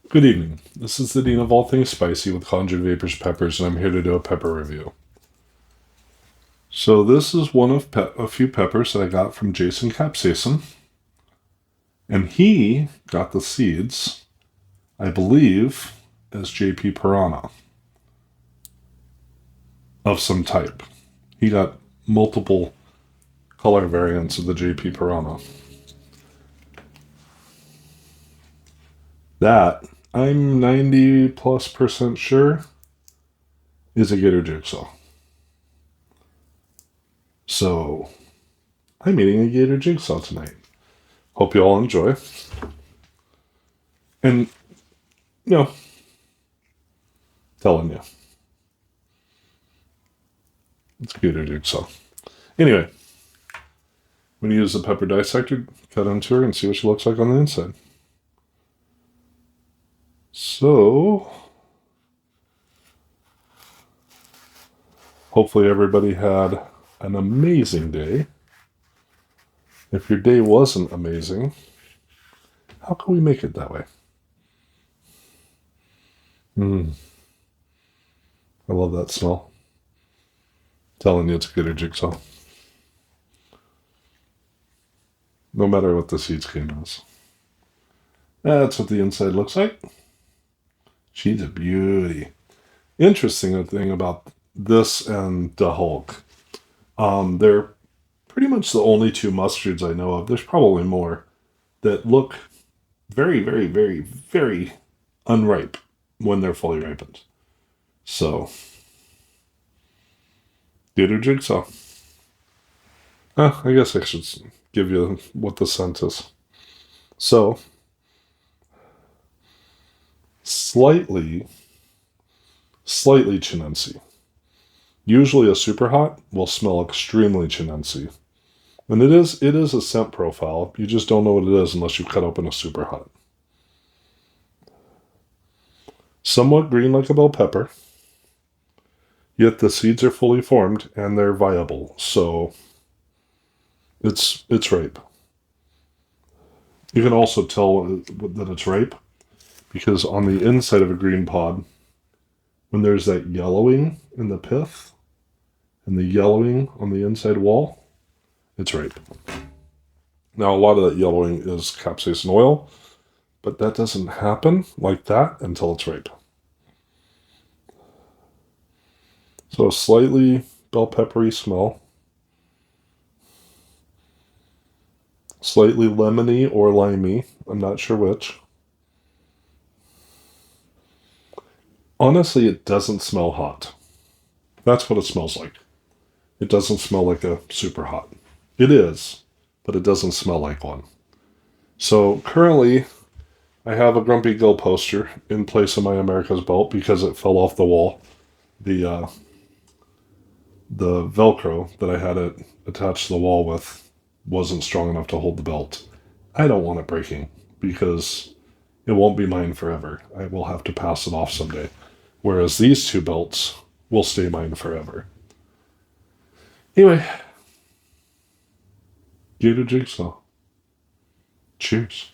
Good evening. This is the Dean of All Things Spicy with Conjured Vaporz Peppers, and I'm here to do a pepper review. So this is one of a few peppers that I got from Jason Capsaicin, and he got the seeds, I believe, as JP Piranha of some type. He got multiple color variants of the JP Piranha. That, I'm 90+% sure, is a Gator Jigsaw. So, I'm eating a Gator Jigsaw tonight. Hope you all enjoy. And, you know, telling you, it's Gator Jigsaw. Anyway, I'm going to use the pepper dissector, cut into her, and see what she looks like on the inside. So, hopefully everybody had an amazing day. If your day wasn't amazing, how can we make it that way? I love that smell. Telling you it's a Gator Jigsaw. No matter what the seeds came as. That's what the inside looks like. She's a beauty. Interesting thing about this and the Hulk. They're pretty much the only two mustards I know of. There's probably more that look very, very, very, very unripe when they're fully ripened. So, Gator Jigsaw. I guess I should give you what the scent is. So, slightly chinency. Usually a Superhot will smell extremely chinency. And it is a scent profile. You just don't know what it is unless you cut open a Superhot. Somewhat green like a bell pepper, yet the seeds are fully formed and they're viable. So it's ripe. You can also tell that it's ripe because on the inside of a green pod, when there's that yellowing in the pith and the yellowing on the inside wall, it's ripe. Now, a lot of that yellowing is capsaicin oil, but that doesn't happen like that until it's ripe. So a slightly bell peppery smell. Slightly lemony or limey. I'm not sure which. Honestly, it doesn't smell hot. That's what it smells like. It doesn't smell like a Superhot. It is, but it doesn't smell like one. So currently, I have a Grumpy Gill poster in place of my America's belt because it fell off the wall. The Velcro that I had it attached to the wall with wasn't strong enough to hold the belt. I don't want it breaking because it won't be mine forever. I will have to pass it off someday. Whereas these two belts will stay mine forever. Anyway, Gator Jigsaw. Cheers.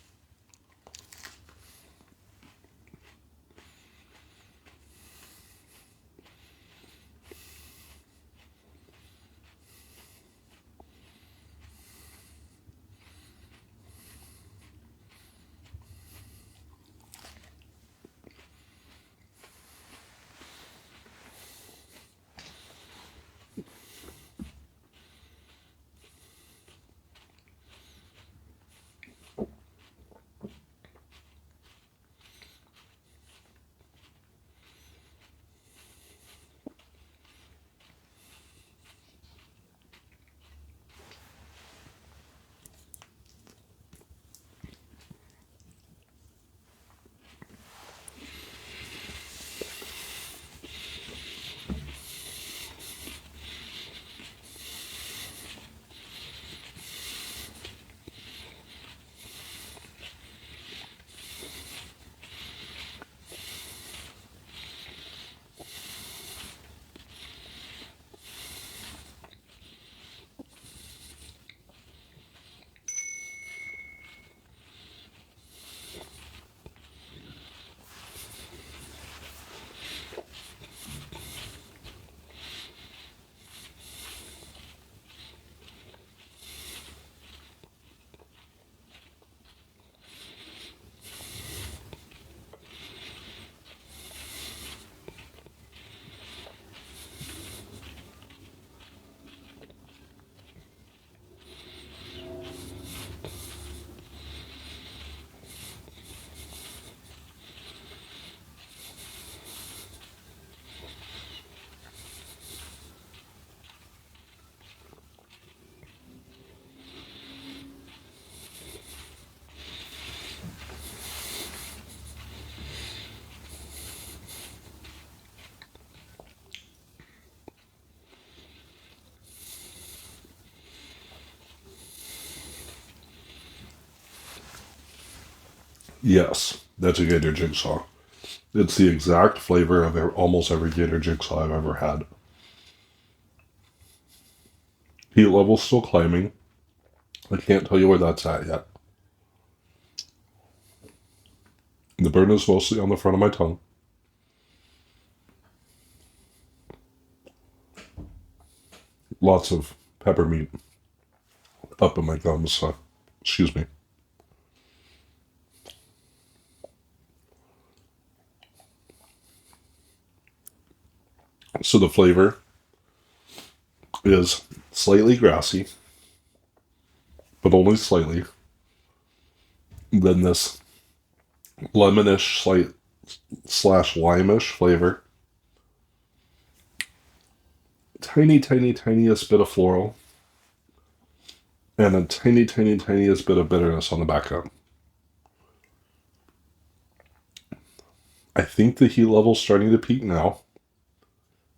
Yes, that's a Gator Jigsaw. It's the exact flavor of almost every Gator Jigsaw I've ever had. Heat level's still climbing. I can't tell you where that's at yet. The burn is mostly on the front of my tongue. Lots of peppermint up in my gums. So, excuse me. So the flavor is slightly grassy, but only slightly. Then this lemonish slight slash lime-ish flavor. Tiniest bit of floral. And a tiniest bit of bitterness on the back end. I think the heat level's starting to peak now.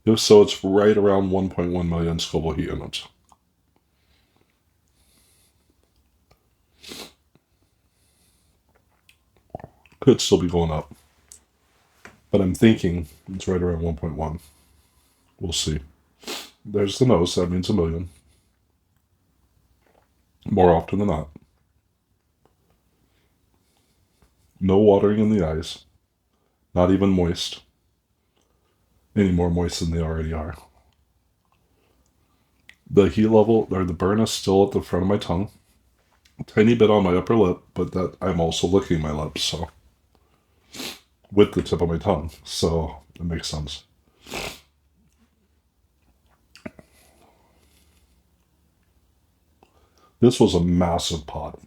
If so, it's right around 1.1 million Scoville heat units. Could still be going up. But I'm thinking it's right around 1.1. We'll see. There's the nose. That means a million. More often than not. No watering in the eyes. Not even moist. Any more moist than they already are. The heat level, or the burn is still at the front of my tongue. A tiny bit on my upper lip, but that I'm also licking my lips, so. With the tip of my tongue, so it makes sense. This was a massive pot.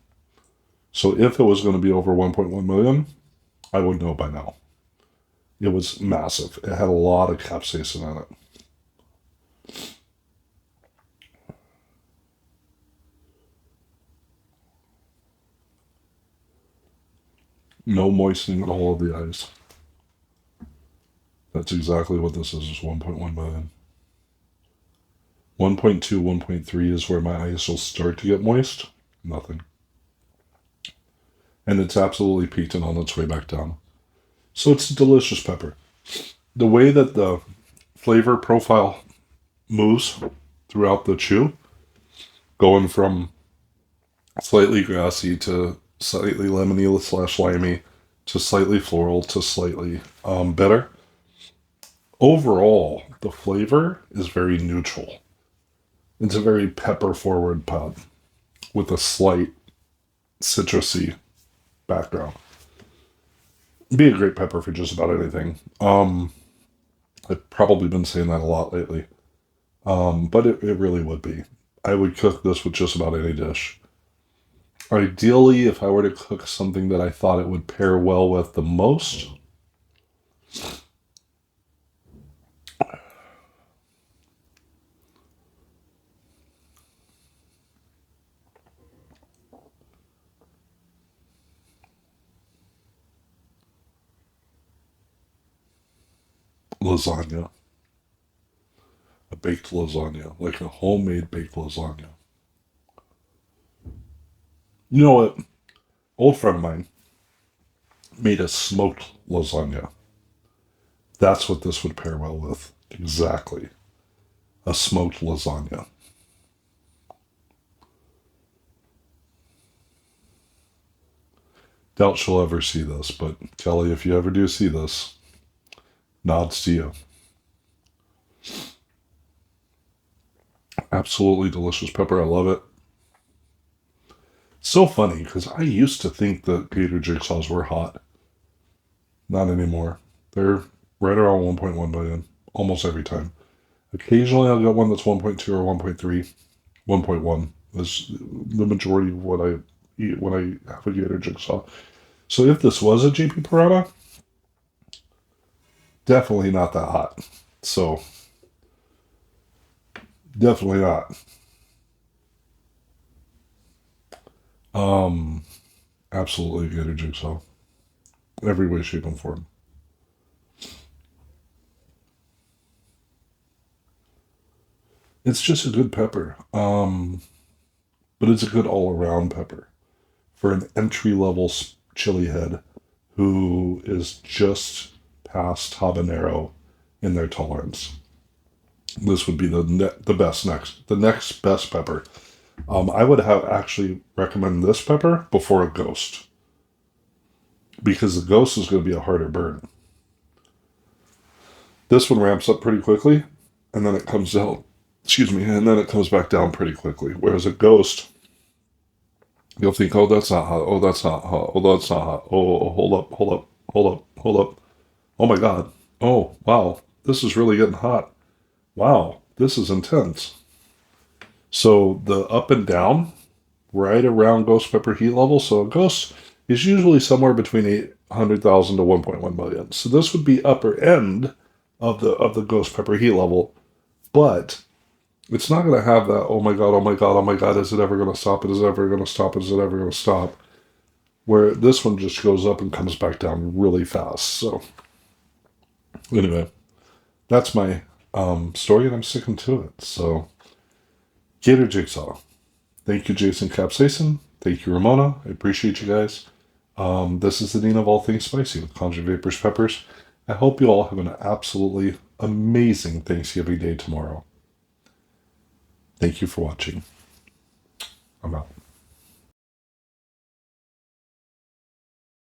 So if it was going to be over 1.1 million, I would know by now. It was massive. It had a lot of capsaicin in it. No moistening at all of the eyes. That's exactly what this is 1.1 million. 1.2, 1.3 is where my eyes will start to get moist. Nothing. And it's absolutely peaked and on its way back down. So it's a delicious pepper. The way that the flavor profile moves throughout the chew, going from slightly grassy to slightly lemony slash limey to slightly floral to slightly bitter. Overall, the flavor is very neutral. It's a very pepper-forward pod with a slight citrusy background. It'd be a great pepper for just about anything. I've probably been saying that a lot lately. But it really would be. I would cook this with just about any dish. Ideally, if I were to cook something that I thought it would pair well with the most, lasagna. A baked lasagna, like a homemade baked lasagna. You know what? Old friend of mine made a smoked lasagna. That's what this would pair well with. Exactly. A smoked lasagna. Doubt she'll ever see this, but Kelly, if you ever do see this, nods to you. Absolutely delicious pepper. I love it. So funny, because I used to think that Gator Jigsaws were hot. Not anymore. They're right around 1.1 million almost every time. Occasionally I'll get one that's 1.2 or 1.3. 1.1 is the majority of what I eat when I have a Gator Jigsaw. So if this was a JP Piranha, definitely not that hot. So, definitely not. Absolutely Gator Jigsaw. Every way, shape, and form. It's just a good pepper. But it's a good all-around pepper. For an entry-level chili head, who is just past habanero in their tolerance. This would be the next best pepper. I would have actually recommend this pepper before a ghost, because the ghost is going to be a harder burn. This one ramps up pretty quickly, and then it comes down. Excuse me, and then it comes back down pretty quickly. Whereas a ghost, you'll think, oh, that's not hot. Oh, that's not hot. Oh, that's not hot. Oh, hold up, hold up, hold up, hold up. Oh my God. Oh, wow. This is really getting hot. Wow, this is intense. So the up and down, right around ghost pepper heat level. So a ghost is usually somewhere between 800,000 to 1.1 million. So this would be upper end of the ghost pepper heat level, but it's not going to have that, oh my God, oh my God, oh my God, is it ever going to stop? Is it ever going to stop? Is it ever going to stop? Where this one just goes up and comes back down really fast. So anyway, that's my story, and I'm sticking to it. So Gator Jigsaw. Thank you, Jason Capsaicin. Thank you, Ramona. I appreciate you guys. This is the Dean of all things spicy with Conjured Vaporz Peppers. I hope you all have an absolutely amazing Thanksgiving day tomorrow. Thank you for watching. I'm out.